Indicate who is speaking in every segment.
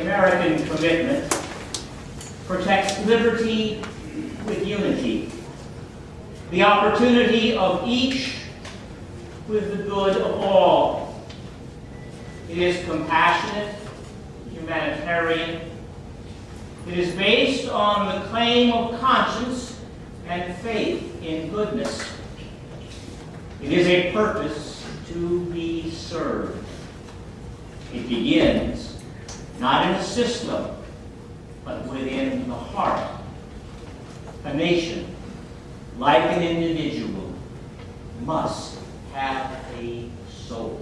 Speaker 1: American commitment protects liberty with unity, the opportunity of each with the good of all. It is compassionate, humanitarian. It is based on the claim of conscience and faith in goodness. It is a purpose to be served. It begins not in a system, but within the heart. A nation, like an individual, must have a soul.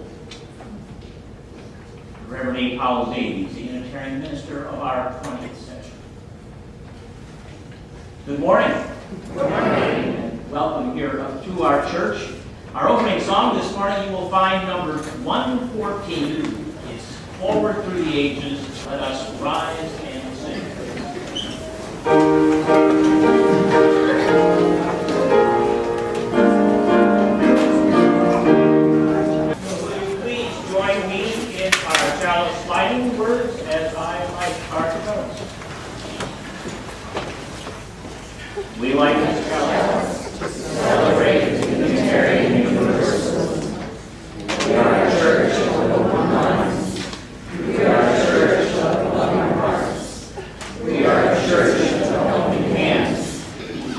Speaker 1: Reverend A. Powell Davies, the Unitarian minister of our 20th century. Good morning.
Speaker 2: Good morning.
Speaker 1: And welcome here to our church. Our opening song this morning you will find number 114. It's Forward Through the Ages, Let Us Rise and Sing. Will you please join me in our chalice sliding words as I light our chalice. We light this chalice to celebrate the Unitarian Universalist. We are a church of open minds. We are a church of loving hearts. We are a church of helping hands.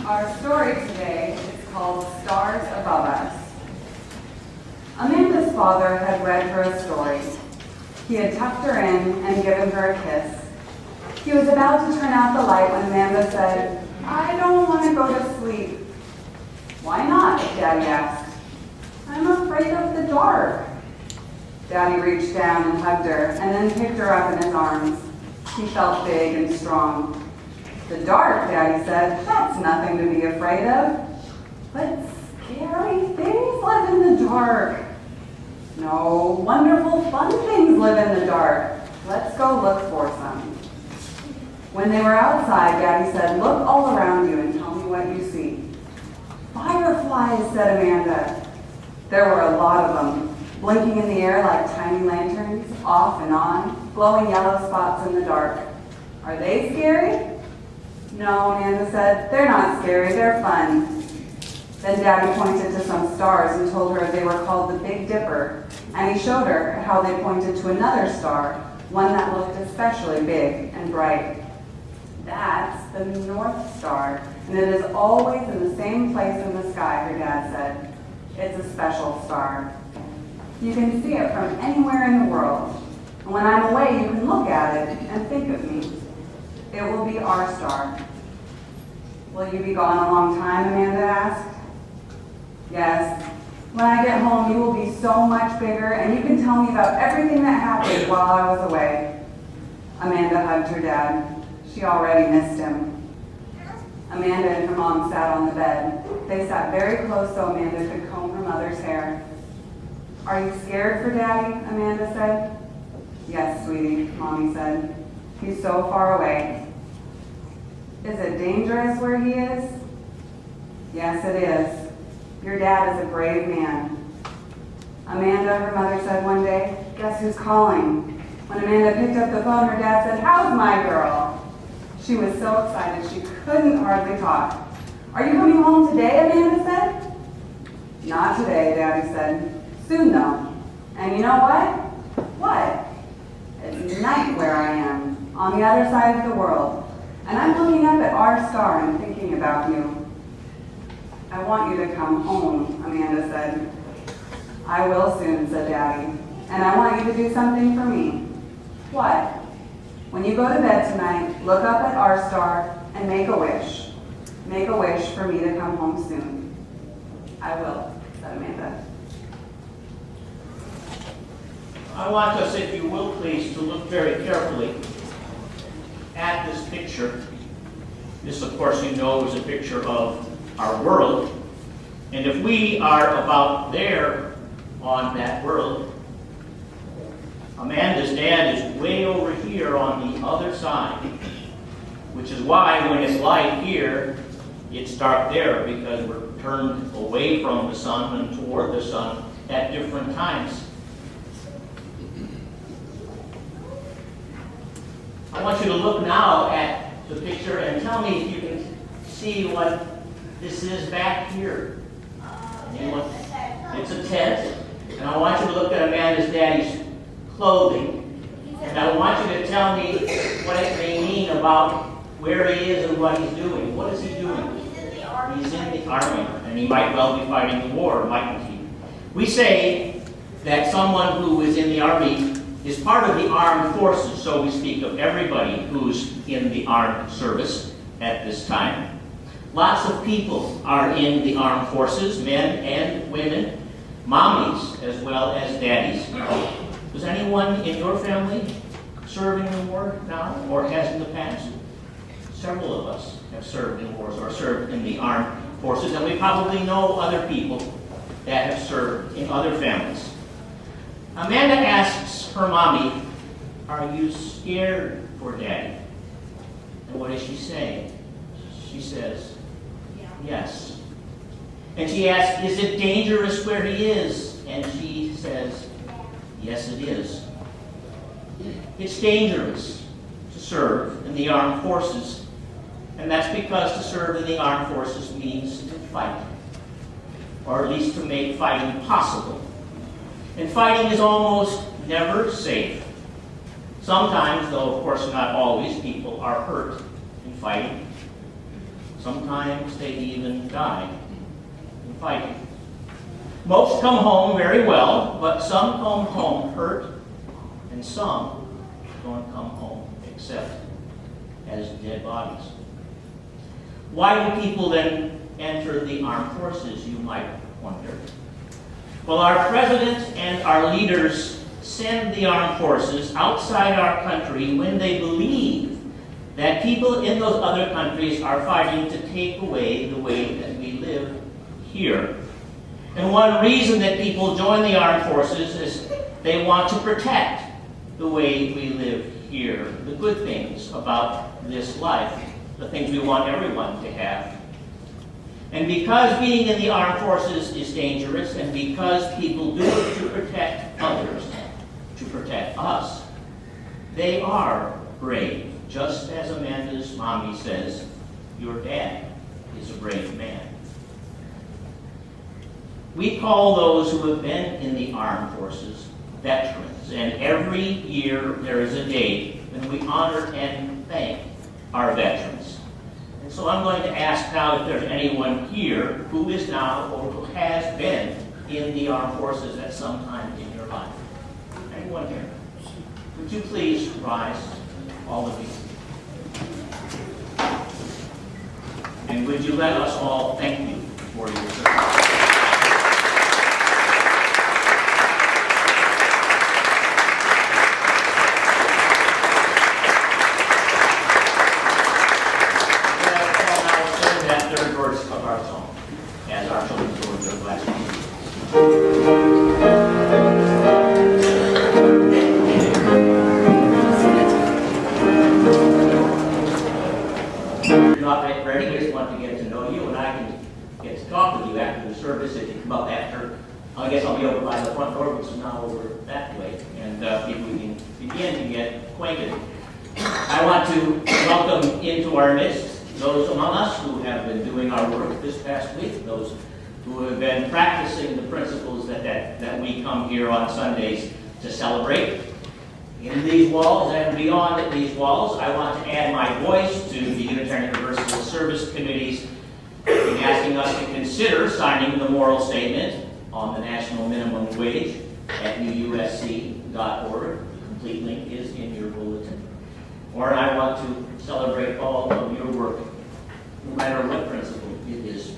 Speaker 2: Our story today is called Stars Above Us. Amanda's father had read her a story. He had tucked her in and given her a kiss. He was about to turn out the light when Amanda said, "I don't want to go to sleep." "Why not?" Daddy asked. "I'm afraid of the dark." Daddy reached down and hugged her and then picked her up in his arms. She felt big and strong. "The dark," Daddy said, "that's nothing to be afraid of." "But scary things live in the dark." "No, wonderful fun things live in the dark. Let's go look for some." When they were outside, Daddy said, "Look all around you and tell me what you see." "Fireflies," said Amanda. There were a lot of them, blinking in the air like tiny lanterns, off and on, glowing yellow spots in the dark. "Are they scary?" "No," Amanda said, "they're not scary, they're fun." Then Daddy pointed to some stars and told her they were called the Big Dipper, and he showed her how they pointed to another star, one that looked especially big and bright. "That's the North Star, and it is always in the same place in the sky," her dad said. "It's a special star. You can see it from anywhere in the world, and when I'm away you can look at it and think of me. It will be our star." "Will you be gone a long time?" Amanda asked. "Yes. When I get home you will be so much bigger, and you can tell me about everything that happened while I was away." Amanda hugged her dad. She already missed him. Amanda and her mom sat on the bed. They sat very close so Amanda could comb her mother's hair. "Are you scared for Daddy?" Amanda said. "Yes, sweetie," Mommy said. "He's so far away." "Is it dangerous where he is?" "Yes, it is. Your dad is a brave man." "Amanda," her mother said one day, "guess who's calling?" When Amanda picked up the phone, her dad said, "How's my girl?" She was so excited she couldn't hardly talk. "Are you coming home today?" Amanda said. "Not today," Daddy said. "Soon though. And you know what?" "What?" "It's night where I am, on the other side of the world. And I'm looking up at our star and thinking about you." "I want you to come home," Amanda said. "I will soon," said Daddy. "And I want you to do something for me." "What?" "When you go to bed tonight, look up at our star and make a wish. Make a wish for me to come home soon." "I will," said Amanda.
Speaker 1: I want us, if you will please, to look very carefully at this picture. This, of course, you know, is a picture of our world. And if we are about there on that world, Amanda's dad is way over here on the other side, which is why when it's light here, it's dark there, because we're turned away from the sun and toward the sun at different times. I want you to look now at the picture and tell me if you can see what this is back here. Anyone? It's a tent. And I want you to look at Amanda's daddy's clothing. And I want you to tell me what it may mean about where he is and what he's doing. What is he doing? He's in the army. And he might well be fighting the war, mightn't he? We say that someone who is in the army is part of the armed forces, so we speak of everybody who's in the armed service at this time. Lots of people are in the armed forces, men and women, mommies as well as daddies. Does anyone in your family serve in the war now or has in the past? Several of us have served in wars or served in the armed forces, and we probably know other people that have served in other families. Amanda asks her mommy, "Are you scared for Daddy?" And what does she say? She says, "Yes." And she asks, "Is it dangerous where he is?" And she says, "Yes, it is." It's dangerous to serve in the armed forces, and that's because to serve in the armed forces means to fight, or at least to make fighting possible. And fighting is almost never safe. Sometimes, though of course not always, people are hurt in fighting. Sometimes they even die in fighting. Most come home very well, but some come home hurt, and some don't come home except as dead bodies. Why do people then enter the armed forces, you might wonder? Well, our president and our leaders send the armed forces outside our country when they believe that people in those other countries are fighting to take away the way that we live here. And one reason that people join the armed forces is they want to protect the way we live here, the good things about this life, the things we want everyone to have. And because being in the armed forces is dangerous, and because people do it to protect others, to protect us, they are brave. Just as Amanda's mommy says, your dad is a brave man. We call those who have been in the armed forces veterans, and every year there is a day when we honor and thank our veterans. And so I'm going to ask now if there's anyone here who is now or who has been in the armed forces at some time in your life. Anyone here? Would you please rise, all of you? And would you let us all thank you for your service? I guess I'll be over by the front door, which is now over that way, and people can begin to get acquainted. I want to welcome into our midst those among us who have been doing our work this past week, those who have been practicing the principles that we come here on Sundays to celebrate. In these walls and beyond these walls, I want to add my voice to the Unitarian Universalist Service Committee's in asking us to consider signing the moral statement on the national minimum wage at uusc.org. The complete link is in your bulletin. Or I want to celebrate all of your work, no matter what principle it is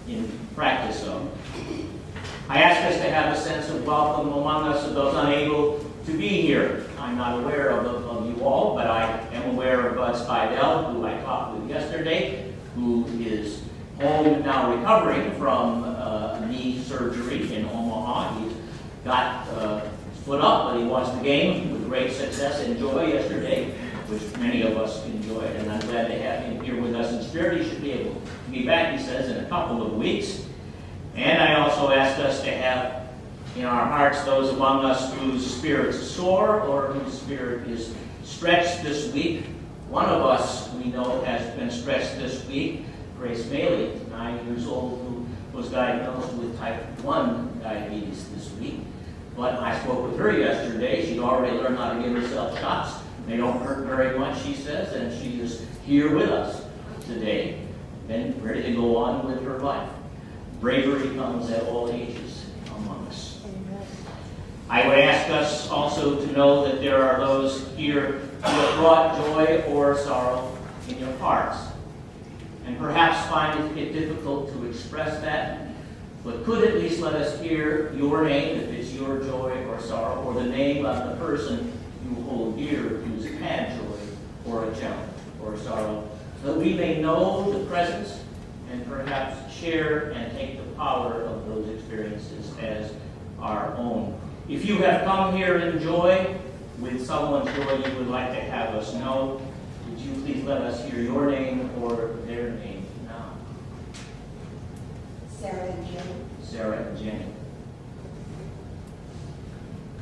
Speaker 1: in practice of. I ask us to have a sense of welcome among us of those unable to be here. I'm not aware of you all, but I am aware of Bud Spidell, who I talked with yesterday, who is home now recovering from knee surgery in Omaha. He's got his foot up, but he watched the game with great success and joy yesterday, which many of us enjoyed, and I'm glad to have him here with us in spirit. He should be able to be back, he says, in a couple of weeks. And I also ask us to have in our hearts those among us whose spirits soar or whose spirit is stretched this week. One of us, we know, has been stretched this week. Grace Maley, 9 years old, who was diagnosed with type 1 diabetes this week. But I spoke with her yesterday. She'd already learned how to give herself shots. They don't hurt very much, she says, and she is here with us today and ready to go on with her life. Bravery comes at all ages among us. Amen. I would ask us also to know that there are those here who have brought joy or sorrow in your hearts, and perhaps find it difficult to express that, but could at least let us hear your name, if it's your joy or sorrow, or the name of the person you hold dear who's had joy or a challenge or sorrow, so that we may know the presence and perhaps share and take the power of those experiences as our own. If you have come here in joy, with someone's joy you would like to have us know, would you please let us hear your name or their name now?
Speaker 3: Sarah and Jenny.
Speaker 1: Sarah and Jenny.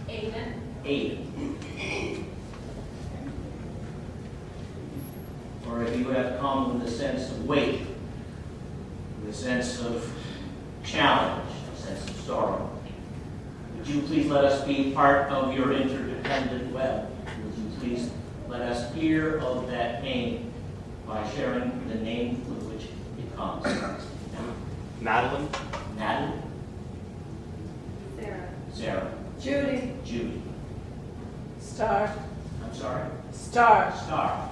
Speaker 3: Aiden.
Speaker 1: Aiden. Or if you have come with a sense of weight, with a sense of challenge, a sense of sorrow, would you please let us be part of your interdependent web? Would you please let us hear of that pain by sharing the name with which it comes?
Speaker 4: Madeline.
Speaker 1: Madeline.
Speaker 3: Sarah.
Speaker 1: Sarah.
Speaker 3: Judy.
Speaker 1: Judy.
Speaker 3: Star.
Speaker 1: I'm sorry.
Speaker 3: Star.
Speaker 1: Star.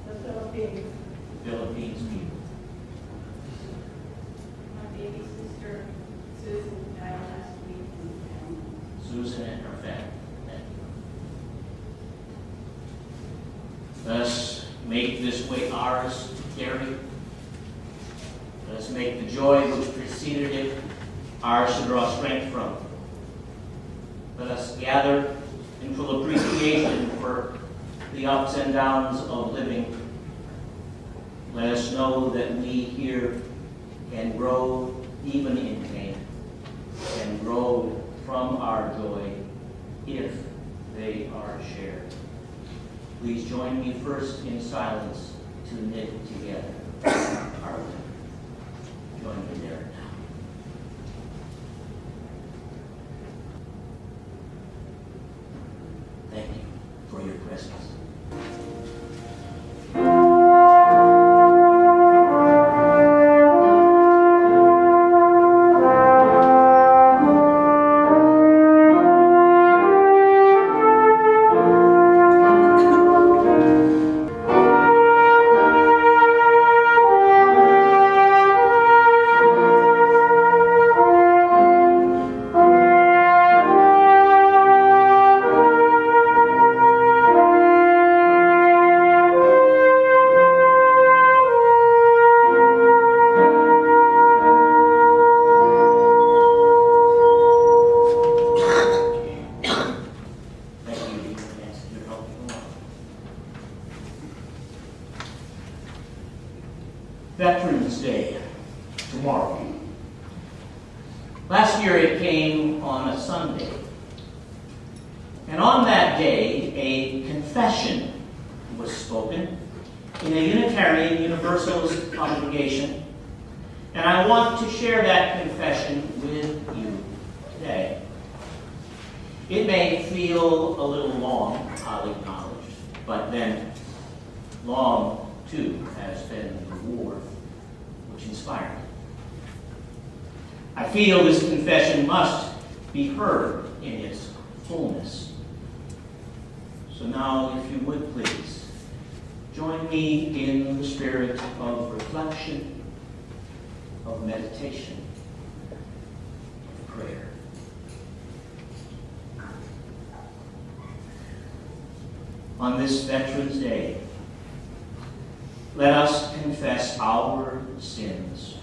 Speaker 3: The Philippines.
Speaker 1: Philippines people.
Speaker 3: My baby sister, Susan, died last week.
Speaker 1: Susan and her family. Let us make this way ours to carry. Let us make the joy which preceded it ours to draw strength from. Let us gather in full appreciation for the ups and downs of living. Let us know that we here can grow even in pain, can grow from our joy if they are shared. Please join me first in silence to knit together our life. Join me there now. Thank you for your presence. Veterans Day, tomorrow. Last year it came on a Sunday. And on that day, a confession was spoken in a Unitarian Universalist congregation. And I want to share that confession with you today. It may feel a little long, I'll acknowledge, but then long, too, has been the war which inspired it. I feel this confession must be heard in its fullness. So now, if you would please, join me in the spirit of reflection, of meditation, of prayer. On this Veterans Day, let us confess our sins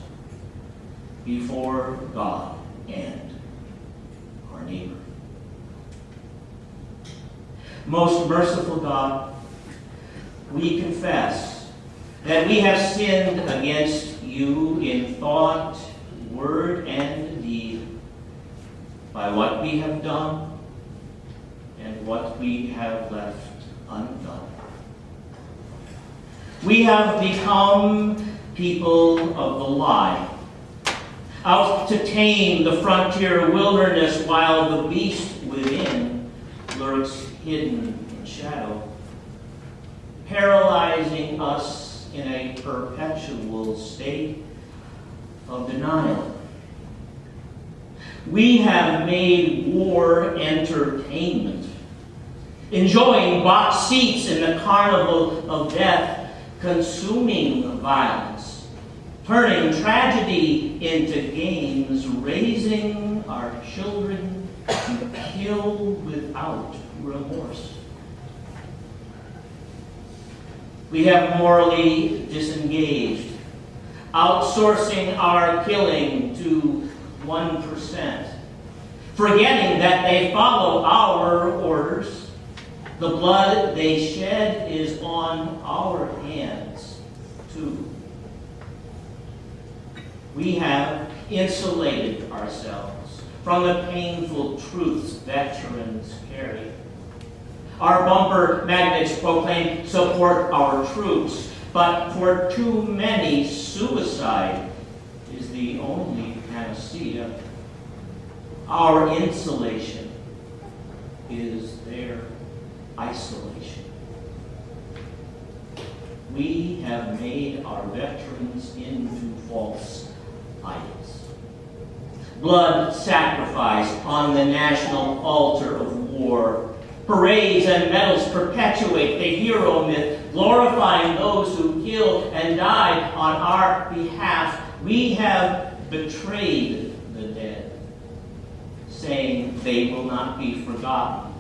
Speaker 1: before God and our neighbor. Most merciful God, we confess that we have sinned against you in thought, word, and deed, by what we have done and what we have left undone. We have become people of the lie, out to tame the frontier wilderness while the beast within lurks hidden in shadow, paralyzing us in a perpetual state of denial. We have made war entertainment, enjoying box seats in the carnival of death, consuming violence, turning tragedy into games, raising our children to kill without remorse. We have morally disengaged, outsourcing our killing to 1%, forgetting that they follow our orders. The blood they shed is on our hands, too. We have insulated ourselves from the painful truths veterans carry. Our bumper magnets proclaim support our troops, but for too many, suicide is the only panacea. Our insulation is their isolation. We have made our veterans into false idols. Blood sacrifice on the national altar of war. Parades and medals perpetuate the hero myth, glorifying those who killed and died on our behalf. We have betrayed the dead, saying they will not be forgotten.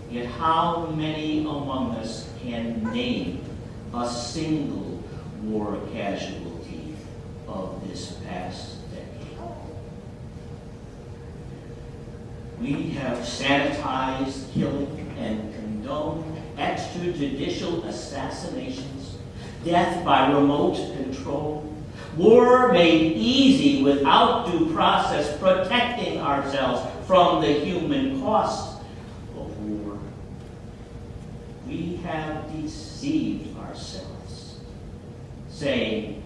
Speaker 1: Yet how many among us can name a single war casualty of this past decade? We have sanitized killing and condoned extrajudicial assassinations, death by remote control, war made easy without due process, protecting ourselves from the human cost of war. We have deceived ourselves, saying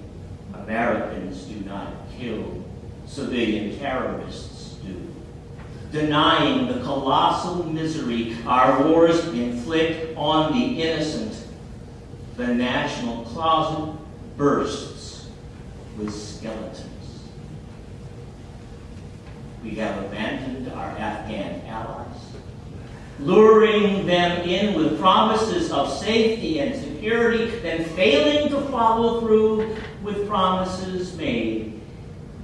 Speaker 1: Americans do not kill, civilian terrorists do, denying the colossal misery our wars inflict on the innocent. The national closet bursts with skeletons. We have abandoned our Afghan allies, luring them in with promises of safety and security, then failing to follow through with promises made,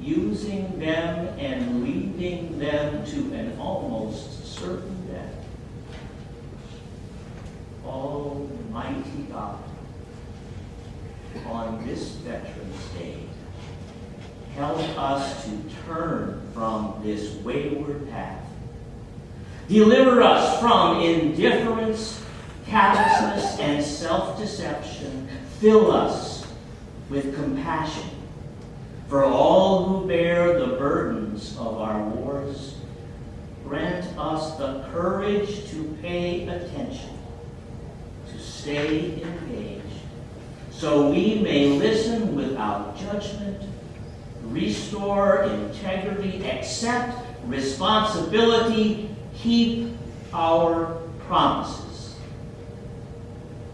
Speaker 1: using them and leading them to an almost certain death. Almighty God, on this Veterans Day, help us to turn from this wayward path. Deliver us from indifference, callousness, and self-deception. Fill us with compassion for all who bear the burdens of our wars. Grant us the courage to pay attention, to stay engaged, so we may listen without judgment, restore integrity, accept responsibility, keep our promises,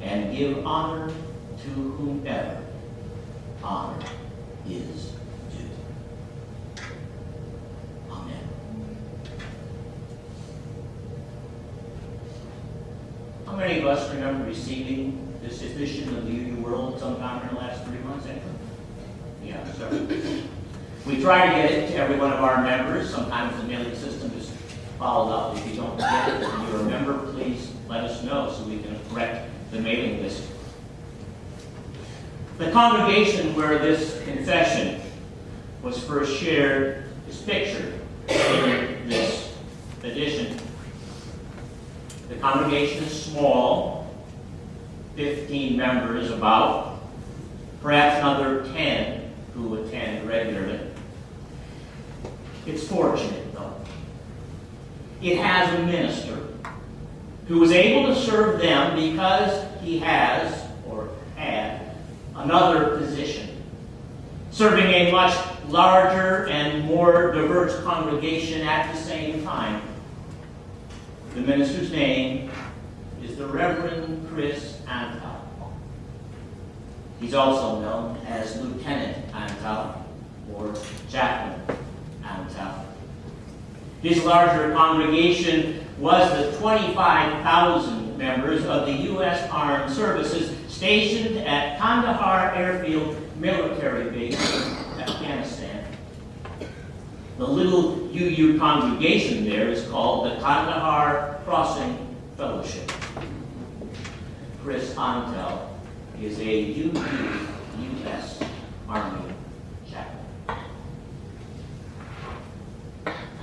Speaker 1: and give honor to whomever honor is due. Amen. How many of us remember receiving this edition of the Universalist sometime in the last 3 months? Yeah, so we try to get it to every one of our members. Sometimes the mailing system is followed up. If you don't get it and you're a member, please let us know so we can correct the mailing list. The congregation where this confession was first shared is pictured in this edition. The congregation is small, 15 members about, perhaps another 10 who attend regularly. It's fortunate, though. it has a minister who was able to serve them because he has, or had, another position, serving a much larger and more diverse congregation at the same time. The minister's name is the Reverend Chris Antal. He's also known as Lieutenant Antal or Chaplain Antal. His larger congregation was the 25,000 members of the U.S. Armed Services stationed at Kandahar Airfield Military Base in Afghanistan. The little UU congregation there is called the Kandahar Crossing Fellowship. Chris Antal is a U.S. Army chaplain.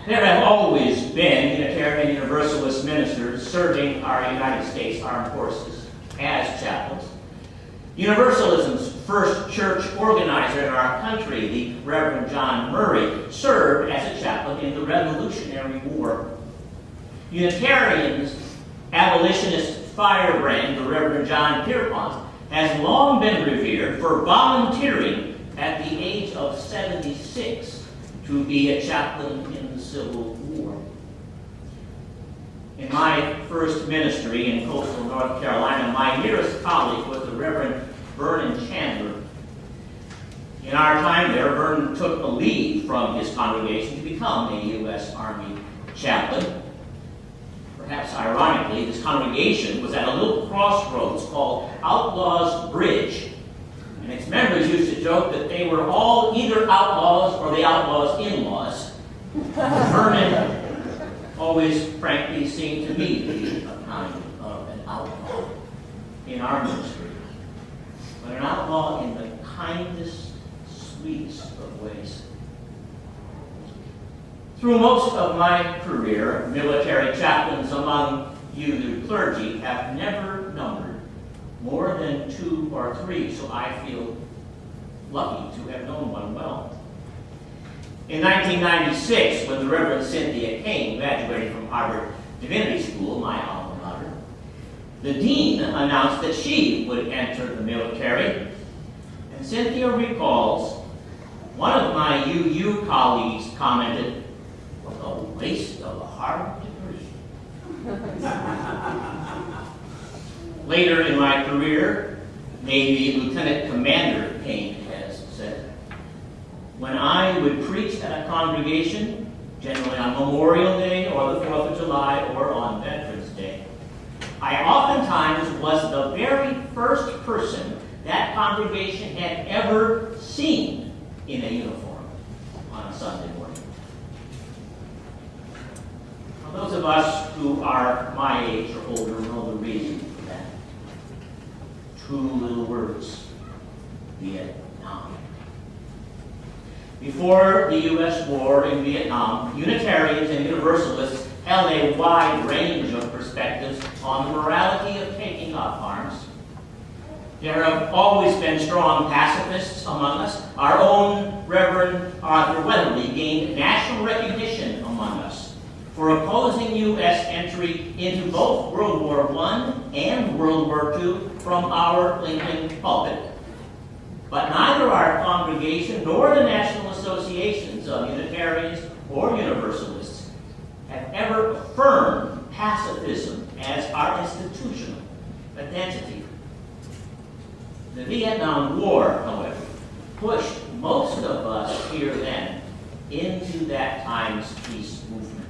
Speaker 1: There have always been Unitarian Universalist ministers serving our United States Armed Forces as chaplains. Universalism's first church organizer in our country, the Reverend John Murray, served as a chaplain in the Revolutionary War. Unitarian's abolitionist firebrand, the Reverend John Pierpont, has long been revered for volunteering at the age of 76 to be a chaplain in the Civil War. In my first ministry in coastal North Carolina, my nearest colleague was the Reverend Vernon Chandler. In our time there, Vernon took a leave from his congregation to become a U.S. Army chaplain. Perhaps ironically, this congregation was at a little crossroads called Outlaws Bridge, and its members used to joke that they were all either outlaws or the outlaws' in-laws. Vernon always, frankly, seemed to me to be a kind of an outlaw in our ministry, but an outlaw in the kindest, sweetest of ways. Through most of my career, military chaplains among you clergy have never numbered more than 2 or 3, so I feel lucky to have known one well. In 1996, when the Reverend Cynthia Kane graduated from Harvard Divinity School, my alma mater, the dean announced that she would enter the military. And Cynthia recalls, one of my UU colleagues commented, "What a waste of a Harvard degree." Later in my career, Navy Lieutenant Commander Kane has said, "When I would preach at a congregation, generally on Memorial Day or the 4th of July or on Veterans Day, I oftentimes was the very first person that congregation had ever seen in a uniform on a Sunday morning." Now, those of us who are my age or older know the reason for that. 2 little words: Vietnam. Before the U.S. war in Vietnam, Unitarians and Universalists held a wide range of perspectives on the morality of taking up arms. There have always been strong pacifists among us. Our own Reverend Arthur Weatherly gained national recognition among us for opposing U.S. entry into both World War I and World War II from our Lincoln pulpit. But neither our congregation nor the national associations of Unitarians or Universalists have ever affirmed pacifism as our institutional identity. The Vietnam War, however, pushed most of us here then into that time's peace movement.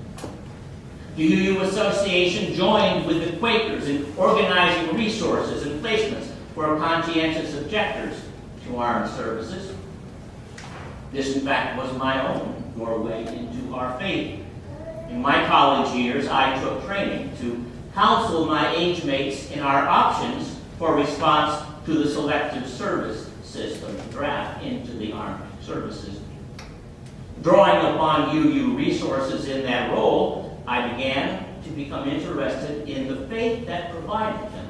Speaker 1: The UU Association joined with the Quakers in organizing resources and placements for conscientious objectors to armed services. This, in fact, was my own doorway into our faith. In my college years, I took training to counsel my age mates in our options for response to the selective service system draft into the armed services. Drawing upon UU resources in that role, I began to become interested in the faith that provided them.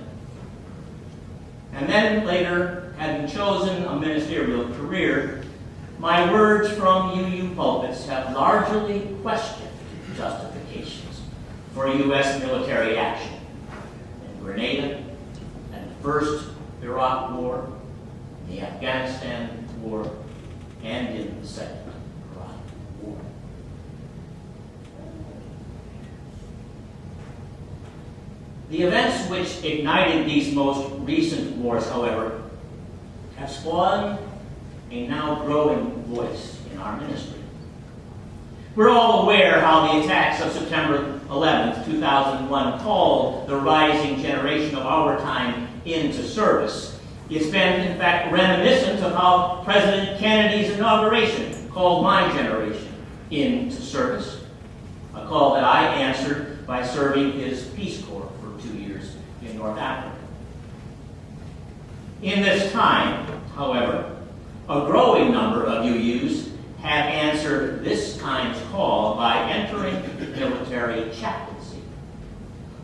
Speaker 1: And then later, having chosen a ministerial career, my words from UU pulpits have largely questioned justifications. for U.S. military action in Grenada and the First Iraq War, the Afghanistan War, and in the Second Iraq War. The events which ignited these most recent wars, however, have spawned a now growing voice in our ministry. We're all aware how the attacks of September 11th, 2001 called the rising generation of our time into service. It's been, in fact, reminiscent of how President Kennedy's inauguration called my generation into service, a call that I answered by serving his Peace Corps for 2 years in North Africa. In this time, however, a growing number of UUs have answered this time's call by entering military chaplaincy.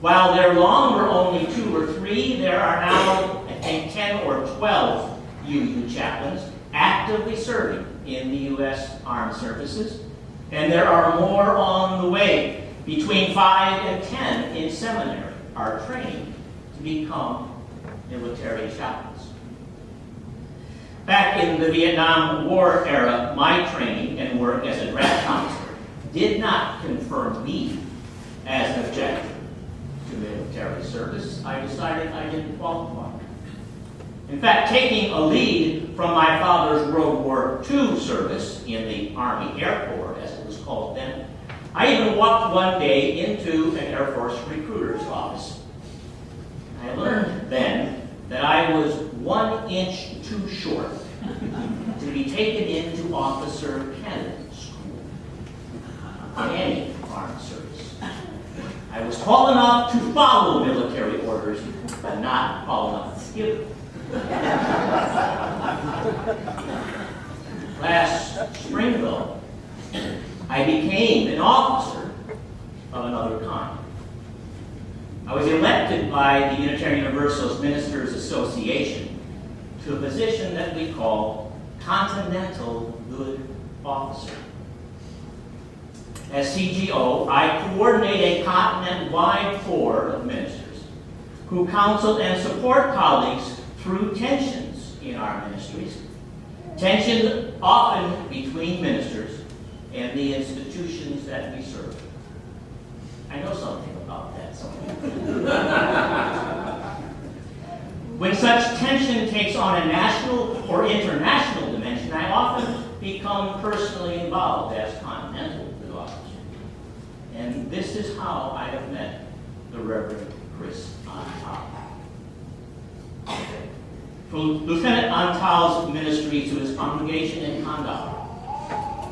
Speaker 1: While there long were only 2 or 3, there are now, I think, 10 or 12 UU chaplains actively serving in the U.S. Armed Services, and there are more on the way. Between 5 and 10 in seminary are training to become military chaplains. Back in the Vietnam War era, my training and work as a draft counselor did not confirm me as an objector to military service. I decided I didn't qualify. In fact, taking a lead from my father's World War II service in the Army Air Corps, as it was called then, I even walked one day into an Air Force recruiter's office. I learned then that I was 1 inch too short to be taken into officer candidate school in any armed service. I was tall enough to follow military orders, but not tall enough to give them. Last spring, though, I became an officer of another kind. I was elected by the Unitarian Universalist Ministers Association to a position that we call Continental Good Officer. As CGO, I coordinate a continent-wide corps of ministers who counsel and support colleagues through tensions in our ministries, tensions often between ministers and the institutions that we serve. I know something about that somewhere. When such tension takes on a national or international dimension, I often become personally involved as Continental Good Officer. And this is how I have met the Reverend Chris Antal. Lieutenant Antal's ministry to his congregation in Kandahar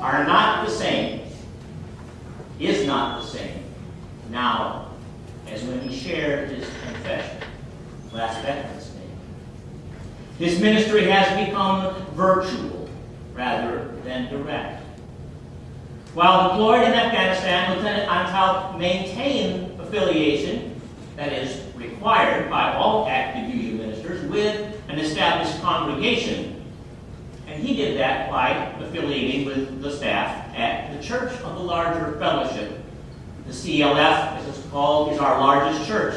Speaker 1: are not the same, is not the same now as when he shared his confession last Veterans Day. His ministry has become virtual rather than direct. While deployed in Afghanistan, Lieutenant Antal maintained affiliation that is required by all active UU ministers with an established congregation. And he did that by affiliating with the staff at the Church of the Larger Fellowship. The CLF, as it's called, is our largest church,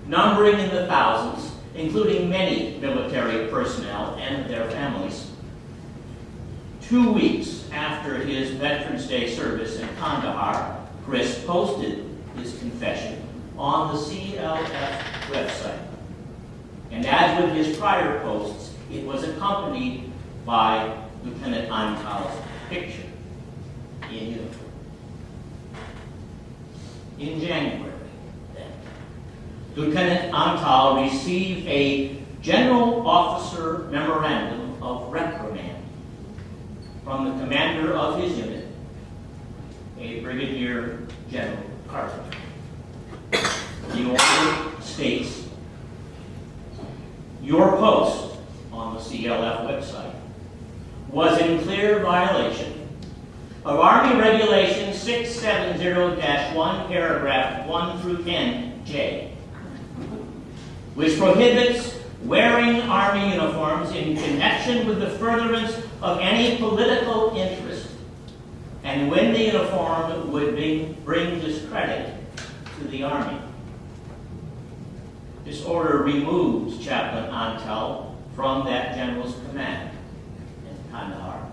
Speaker 1: numbering in the thousands, including many military personnel and their families. 2 weeks after his Veterans Day service in Kandahar, Chris posted his confession on the CLF website. And as with his prior posts, it was accompanied by Lieutenant Antal's picture in uniform. In January, then, Lieutenant Antal received a General Officer Memorandum of Reprimand from the commander of his unit, a Brigadier General Carpenter. The order states, "Your post on the CLF website was in clear violation of Army Regulation 670-1, paragraph 1 through 10J, which prohibits wearing Army uniforms in connection with the furtherance of any political interest, and when the uniform would bring discredit to the Army. This order removes Chaplain Antal from that general's command in Kandahar.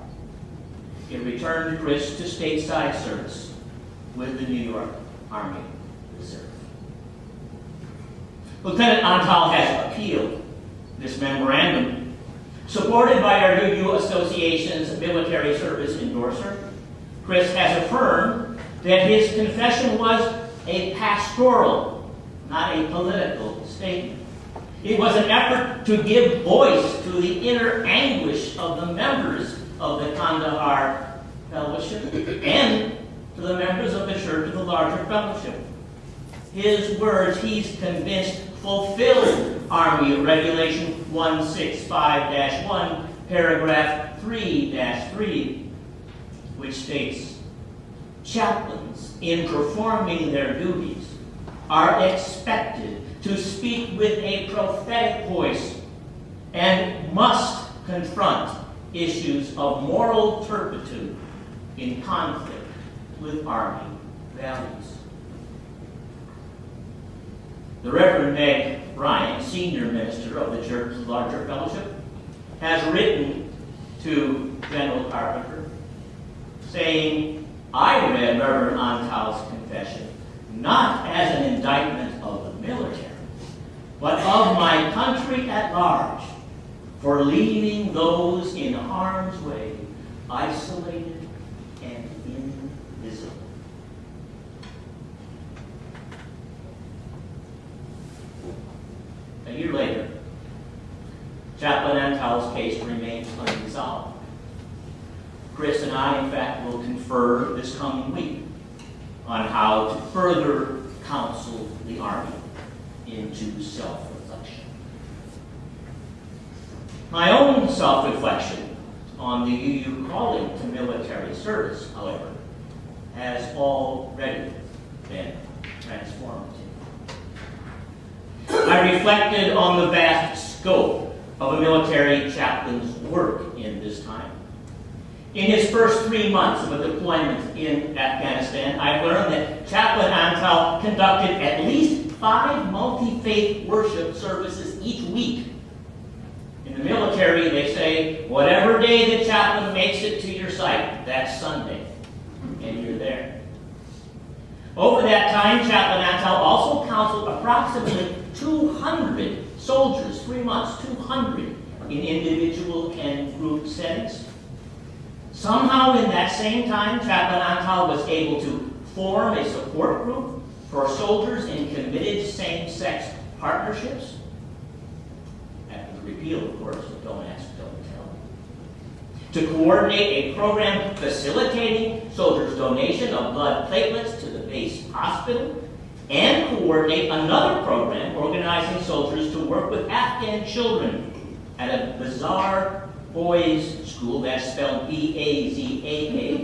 Speaker 1: It returned Chris to stateside service with the New York Army Reserve. Lieutenant Antal has appealed this memorandum, supported by our UU Association's military service endorser. Chris has affirmed that his confession was a pastoral, not a political statement. It was an effort to give voice to the inner anguish of the members of the Kandahar Fellowship and to the members of the Church of the larger fellowship. His words, he's convinced, fulfilled Army Regulation 165-1, paragraph 3-3, which states, chaplains, in performing their duties, are expected to speak with a prophetic voice and must confront issues of moral turpitude in conflict with Army values. The Reverend Meg Bryant, senior minister of the Church's larger fellowship, has written to General Carpenter saying, I read Reverend Antal's confession not as an indictment of the military, but of my country at large for leaving those in harm's way isolated and invisible. A year later, Chaplain Antal's case remains unresolved. Chris and I, in fact, will confer this coming week on how to further counsel the Army into self-reflection. My own self-reflection on the UU calling to military service, however, has already been transformative. I reflected on the vast scope of a military chaplain's work in this time. In his first 3 months of a deployment in Afghanistan, I learned that Chaplain Antal conducted at least 5 multi-faith worship services each week. In the military, they say, whatever day the chaplain makes it to your site, that's Sunday, and you're there. Over that time, Chaplain Antal also counseled approximately 200 soldiers, 3 months, 200 in individual and group settings. Somehow in that same time, Chaplain Antal was able to form a support group for soldiers in committed same-sex partnerships. After the repeal, of course, of Don't Ask, Don't Tell. To coordinate a program facilitating soldiers' donation of blood platelets to the base hospital, and coordinate another program organizing soldiers to work with Afghan children at a bizarre boys' school, that's spelled B-A-Z-A-A-R,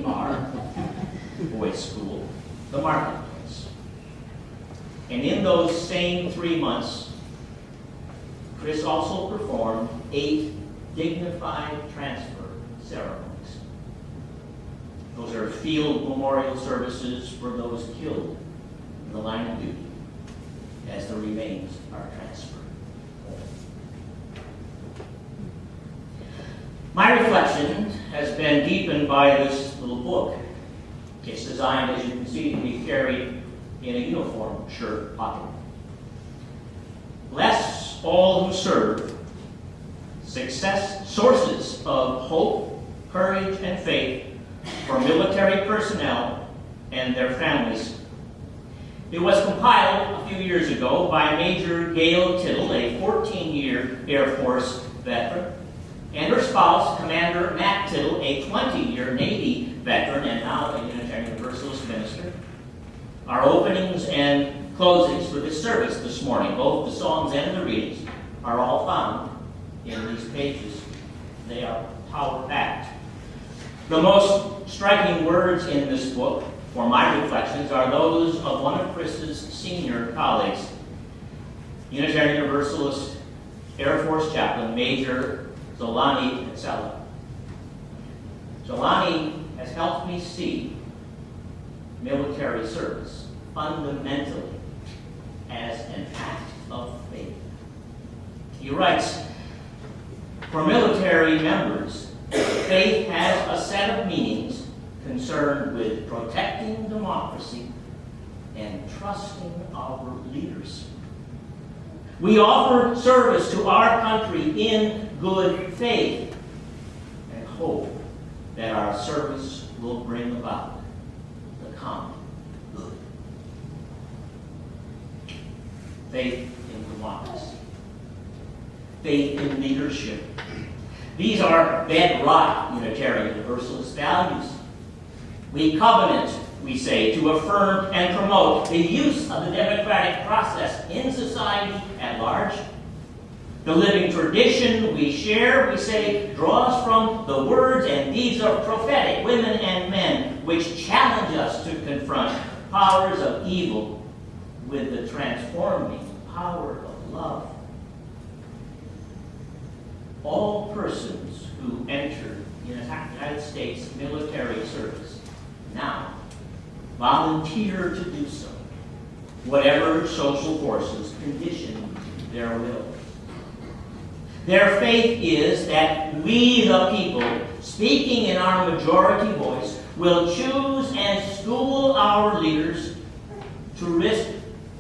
Speaker 1: boys' school, the Marketplace. And in those same 3 months, Chris also performed 8 dignified transfer ceremonies. Those are field memorial services for those killed in the line of duty as the remains are transferred. My reflection has been deepened by this little book. It's designed, as you can see, to be carried in a uniform shirt pocket. Bless all who serve, success, sources of hope, courage, and faith for military personnel and their families. It was compiled a few years ago by Major Gail Tittle, a 14-year Air Force veteran, and her spouse, Commander Matt Tittle, a 20-year Navy veteran and now a Unitarian Universalist minister. Our openings and closings for this service this morning, both the songs and the readings, are all found in these pages. They are power-packed. The most striking words in this book, for my reflections, are those of one of Chris's senior colleagues, Unitarian Universalist Air Force Chaplain Major Zolani Petzela. Zolani has helped me see military service fundamentally as an act of faith. He writes, for military members, faith has a set of meanings concerned with protecting democracy and trusting our leaders. We offer service to our country in good faith and hope that our service will bring about the common good. Faith in democracy. Faith in leadership. These are bedrock Unitarian Universalist values. We covenant, we say, to affirm and promote the use of the democratic process in society at large. The living tradition we share, we say, draws from the words and deeds of prophetic women and men, which challenge us to confront powers of evil with the transforming power of love. All persons who enter United States military service now volunteer to do so, whatever social forces condition their will. Their faith is that we, the people, speaking in our majority voice, will choose and school our leaders to risk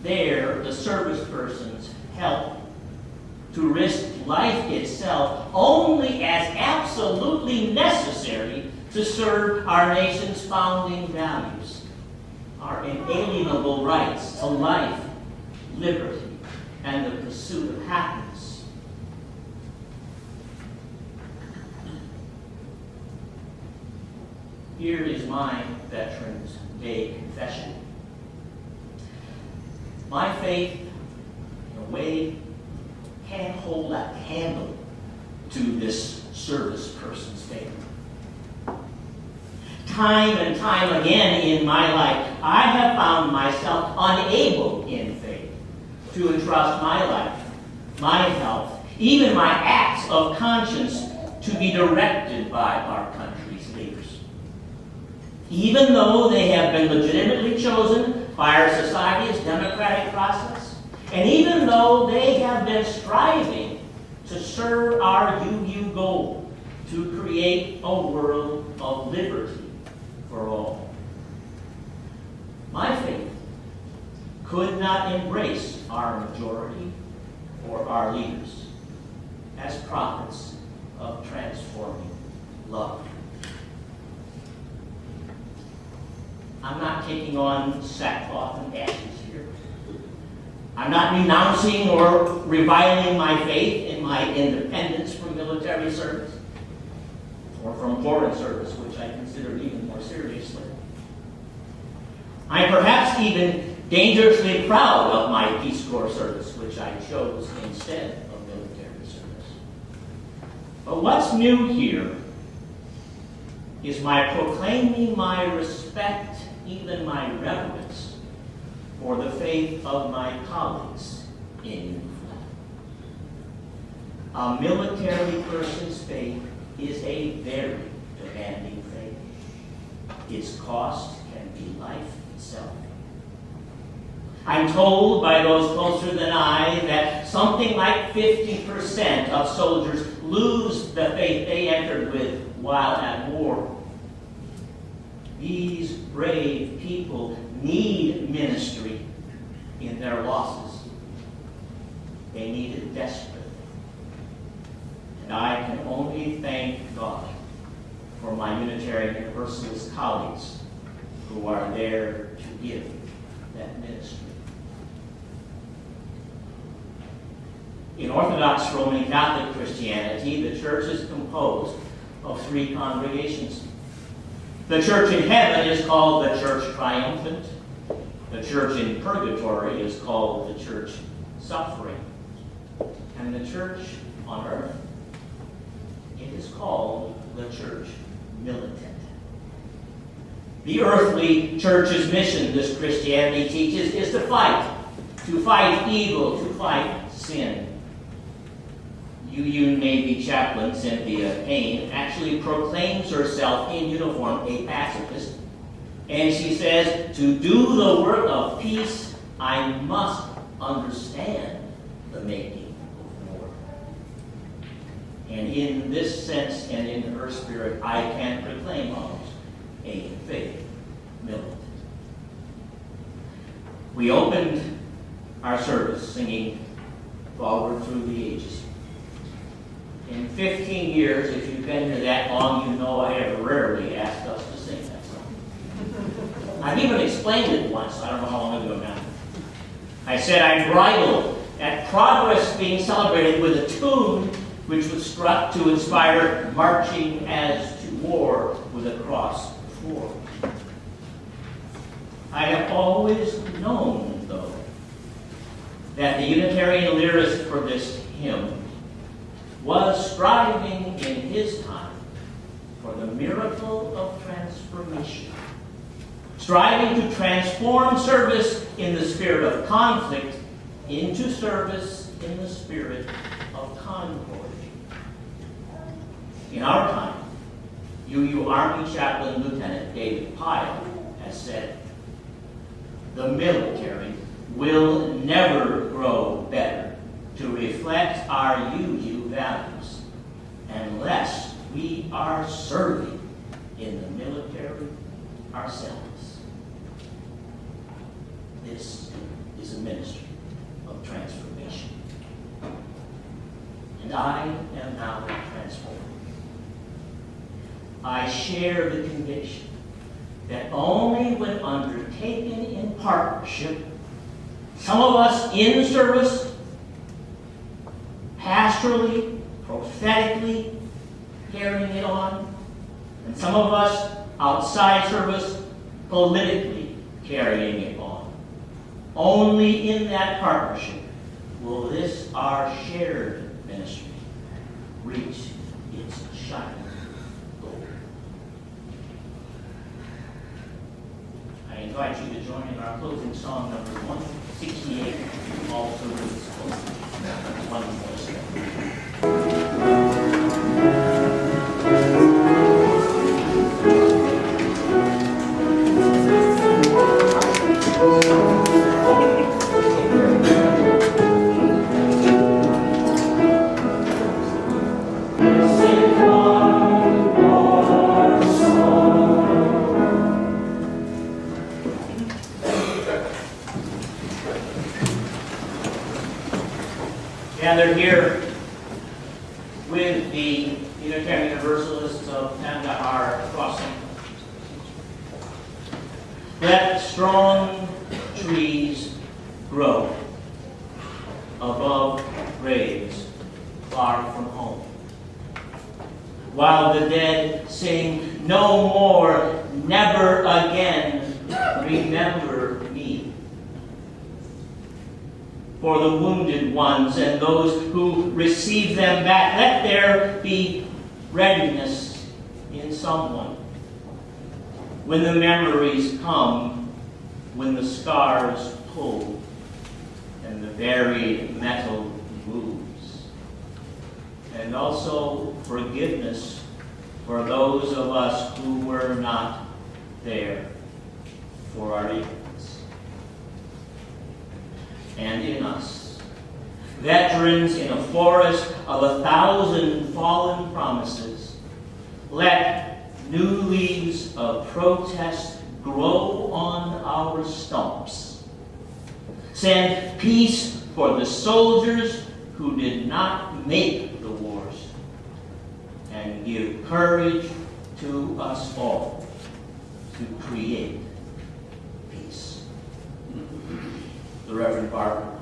Speaker 1: the service person's health, to risk life itself only as absolutely necessary to serve our nation's founding values, our inalienable rights to life, liberty, and the pursuit of happiness. Here is my Veterans Day confession. My faith, in a way, can't hold a candle to this service person's faith. Time and time again in my life, I have found myself unable in faith to entrust my life, my health, even my acts of conscience to be directed by our country's leaders. Even though they have been legitimately chosen by our society's democratic process, and even though they have been striving to serve our UU goal to create a world of liberty for all. My faith could not embrace our majority or our leaders as prophets of transforming love. I'm not taking on sackcloth and ashes here. I'm not renouncing or reviling my faith in my independence from military service or from foreign service, which I consider even more seriously. I'm perhaps even dangerously proud of my Peace Corps service, which I chose instead of military service. But what's new here is my proclaiming my respect, even my reverence, for the faith of my colleagues in uniform. A military person's faith is a very demanding faith. Its cost can be life itself. I'm told by those closer than I that something like 50% of soldiers lose the faith they entered with while at war. These brave people need ministry in their losses. They need it desperately. And I can only thank God for my Unitarian Universalist colleagues who are there to give that ministry. In Orthodox Roman Catholic Christianity, the church is composed of three congregations. The church in heaven is called the church triumphant. The church in purgatory is called the church suffering. And the church on earth, it is called the church militant. The earthly church's mission, this Christianity teaches, is to fight evil, to fight sin. UU Navy chaplain Cynthia Payne actually proclaims herself in uniform a pacifist. And she says, to do the work of peace, I must understand the making of war. And in this sense and in her spirit, I can proclaim us a faith militant. We opened our service singing Forward Through the Ages. In 15 years, if you've been here that long, you know I have rarely asked us to sing that song. I've even explained it once, I don't know how long ago now. I said I bridled at progress being celebrated with a tune which was struck to inspire marching as to war with a cross before. I have always known, though, that the Unitarian lyrist for this hymn was striving in his time for the miracle of transformation, striving to transform service in the spirit of conflict into service in the spirit of concord. In our time, UU Army Chaplain Lieutenant David Pyle has said, "The military will never grow better to reflect our UU values unless we are serving in the military ourselves." This is a ministry of transformation. And I am now transformed. I share the conviction that only when undertaken in partnership, some of us in service, pastorally, prophetically carrying it on, and some of us outside service, politically carrying it on. Only in that partnership will this, our shared ministry, reach its shining goal. I invite you to join in our closing song, number 168, All Service Closing. One voice. Gathered here with the Unitarian Universalists of Kandahar Crossing. Let strong trees grow above graves far from home, while the dead sing no more, never again, remember me. For the wounded ones and those who receive them back, let there be readiness in someone. When the memories come, when the scars pull, and the buried metal moves. And also forgiveness for those of us who were not there for our ignorance. And in us, veterans in a forest of 1,000 fallen promises, let new leaves of protest grow on our stumps. Send peace for the soldiers who did not make the wars, and give courage to us all to create peace. The Reverend Barbara